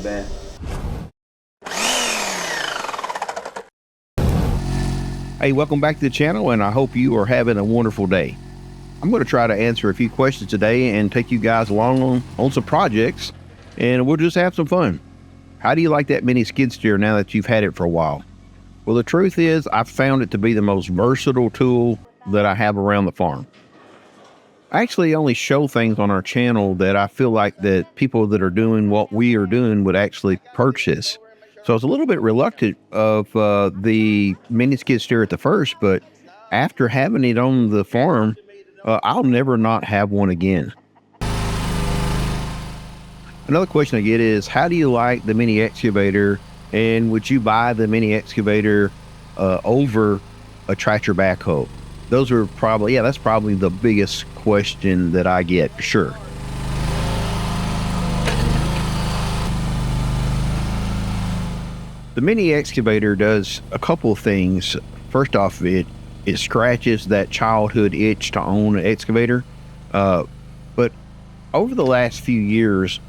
bad. Hey, welcome back to the channel, and I hope you are having a wonderful day. I'm going to try to answer a few questions today and take you guys along on some projects, and we'll just have some fun. How do you like that mini skid steer now that you've had it for a while? Well, the truth is I've found it to be the most versatile tool that I have around the farm. I actually only show things on our channel that I feel like that people that are doing what we are doing would actually purchase. So I was a little bit reluctant of the mini skid steer at the first, but after having it on the farm, I'll never not have one again. Another question I get is, how do you like the mini excavator, and would you buy the mini excavator over a tractor backhoe? Those are probably, that's probably the biggest question that I get, for sure. The mini excavator does a couple of things. First off, it scratches that childhood itch to own an excavator. But over the last few years,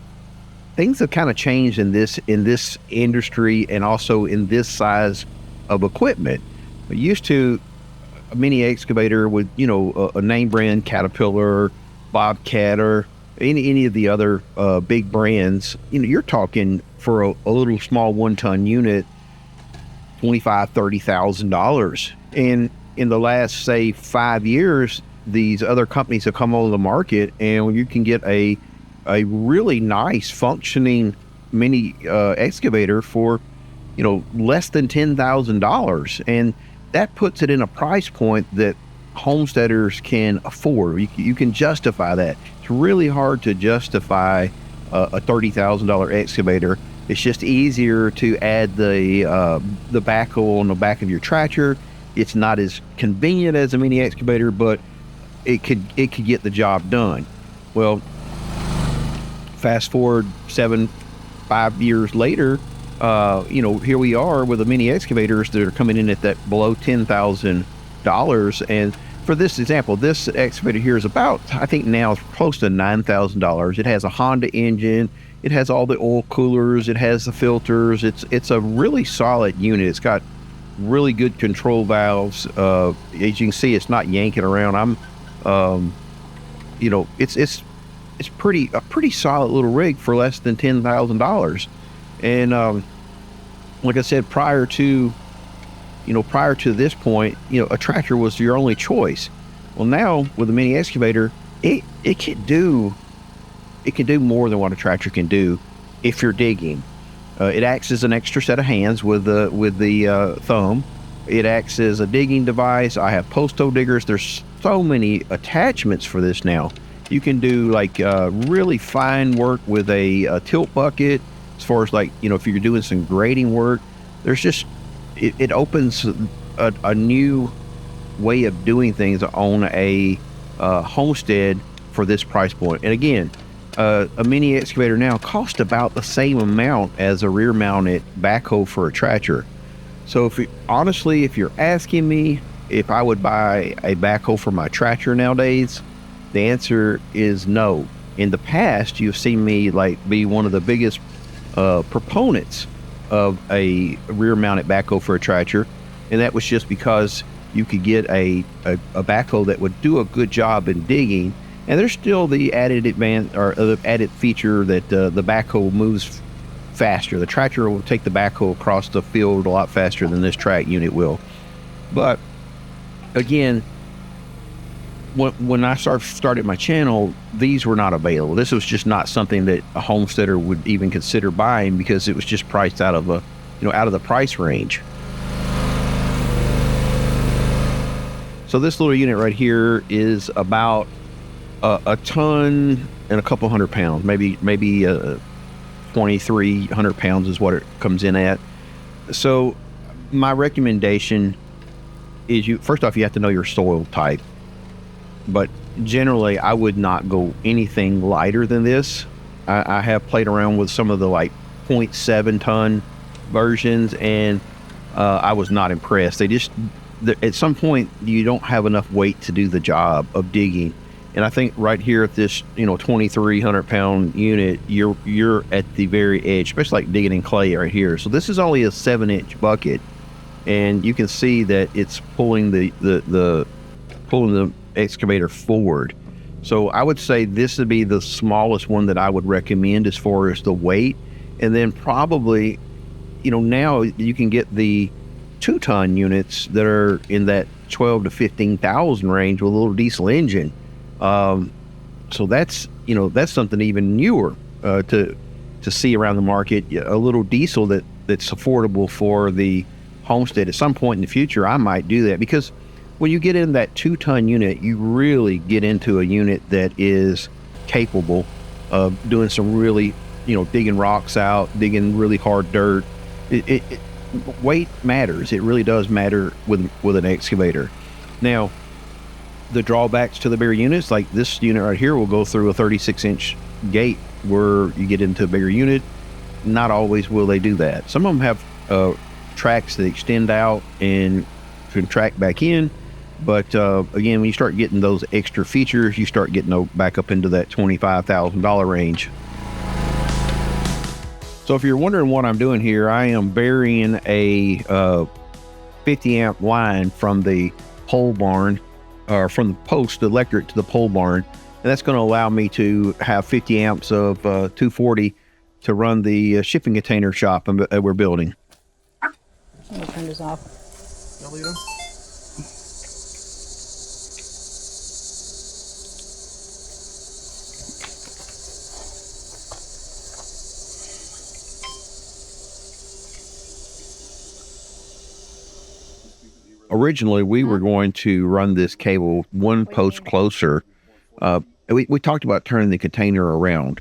things have kind of changed in this industry, and also in this size of equipment. Used to, a mini excavator with, a name brand, Caterpillar, Bobcat, or any of the other big brands, you're talking for a little small 1-ton unit, $25,000-$30,000. And in the last, say, 5 years, these other companies have come on the market, and you can get a really nice functioning mini excavator for less than $10,000, and that puts it in a price point that homesteaders can afford. You can justify that. It's really hard to justify a $30,000 excavator. It's just easier to add the backhoe on the back of your tractor. It's not as convenient as a mini excavator, but it could get the job done. Well, fast forward 5 years later, here we are with the mini excavators that are coming in at that below $10,000. And for this example, this excavator here is about, I think now it's close to $9,000. It has a Honda engine. It has all the oil coolers. It has the filters. It's a really solid unit. It's got really good control valves. As you can see, it's not yanking around. It's a pretty solid little rig for less than $10,000. And like I said, prior to this point, a tractor was your only choice. Well, now with the mini excavator, it can do more than what a tractor can do if you're digging. It acts as an extra set of hands with the thumb. It acts as a digging device. I have post-hole diggers. There's so many attachments for this now. You can do really fine work with a tilt bucket. As far as if you're doing some grading work, there's just, it opens a new way of doing things on a homestead for this price point. And again, a mini excavator now costs about the same amount as a rear mounted backhoe for a tractor. So if you're asking me if I would buy a backhoe for my tractor nowadays, the answer is no. In the past, you've seen me be one of the biggest proponents of a rear-mounted backhoe for a tractor, and that was just because you could get a backhoe that would do a good job in digging, and there's still the added added feature that the backhoe moves faster. The tractor will take the backhoe across the field a lot faster than this track unit will. But again, when I started my channel, these were not available. This was just not something that a homesteader would even consider buying, because it was just priced out of the price range. So this little unit right here is about a ton and a couple hundred pounds, maybe 2,300 pounds is what it comes in at. So my recommendation is, first off, you have to know your soil type. But generally, I would not go anything lighter than this. I have played around with some of the 0.7 ton versions, and I was not impressed. At some point, you don't have enough weight to do the job of digging. And I think right here at this, 2,300 pound unit, you're at the very edge, especially like digging in clay right here. So this is only a 7-inch bucket, and you can see that it's pulling pulling the excavator forward. So I would say this would be the smallest one that I would recommend as far as the weight. And then probably, now you can get the 2-ton units that are in that 12 to 15,000 range with a little diesel engine. So that's something even newer to see around the market. A little diesel that's affordable for the homestead. At some point in the future, I might do that, because when you get in that 2-ton unit, you really get into a unit that is capable of doing some really, digging rocks out, digging really hard dirt. Weight matters. It really does matter with an excavator. Now, the drawbacks to the bigger units, like this unit right here, will go through a 36-inch gate where you get into a bigger unit. Not always will they do that. Some of them have tracks that extend out and contract back in. But again, when you start getting those extra features, you start getting back up into that $25,000 range. So if you're wondering what I'm doing here, I am burying a 50 amp line from the pole barn, or from the post electric to the pole barn. And that's going to allow me to have 50 amps of 240 to run the shipping container shop that we're building. Let me turn this off. Originally, we were going to run this cable one post closer. We talked about turning the container around.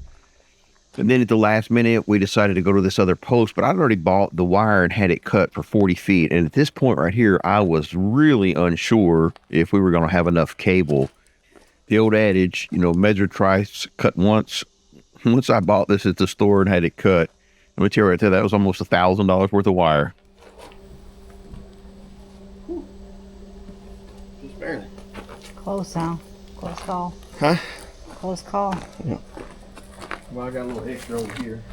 And then at the last minute, we decided to go to this other post, but I'd already bought the wire and had it cut for 40 feet. And at this point right here, I was really unsure if we were going to have enough cable. The old adage, measure twice, cut once. Once I bought this at the store and had it cut, let me tell you right there, that was almost $1,000 worth of wire. Just barely. Close now. Close call. Huh? Close call. Yeah. Well, I got a little extra over here.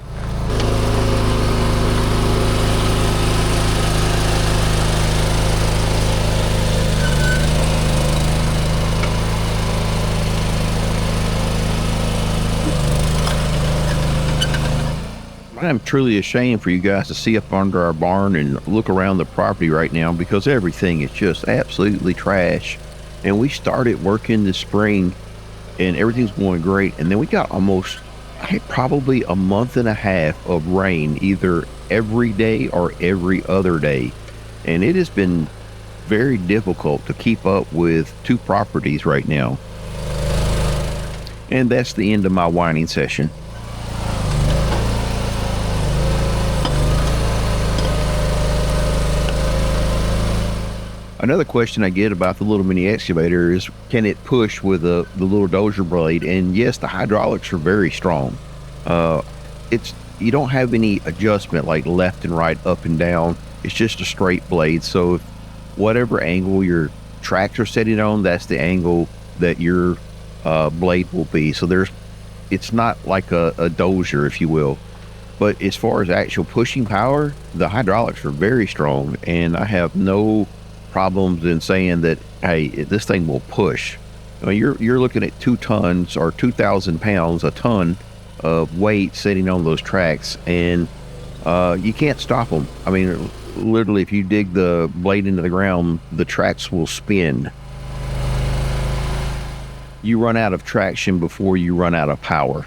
I'm truly ashamed for you guys to see up under our barn and look around the property right now, because everything is just absolutely trash. And we started working this spring and everything's going great. And then we got almost probably a month and a half of rain, either every day or every other day. And it has been very difficult to keep up with 2 properties right now. And that's the end of my whining session. Another question I get about the little mini excavator is, can it push with the little dozer blade? And yes, the hydraulics are very strong. You don't have any adjustment like left and right, up and down. It's just a straight blade. So whatever angle your tracks are sitting on, that's the angle that your blade will be. So it's not like a dozer, if you will. But as far as actual pushing power, the hydraulics are very strong, and I have no problems in saying that, hey, this thing will push. I mean, you're looking at 2 tons or 2,000 pounds, a ton of weight sitting on those tracks, and you can't stop them. I mean, literally, if you dig the blade into the ground, the tracks will spin. You run out of traction before you run out of power.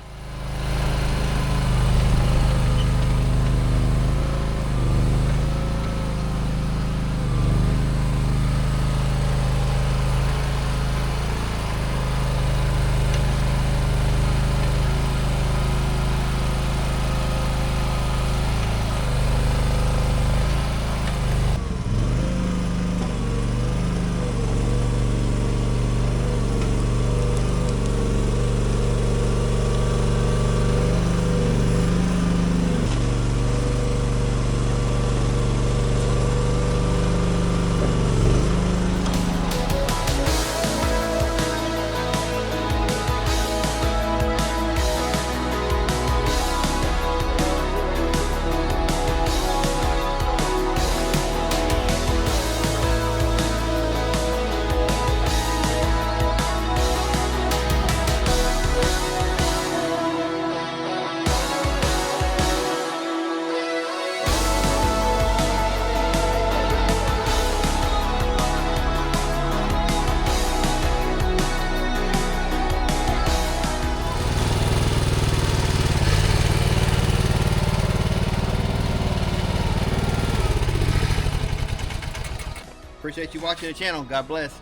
appreciate you watching the channel. God bless.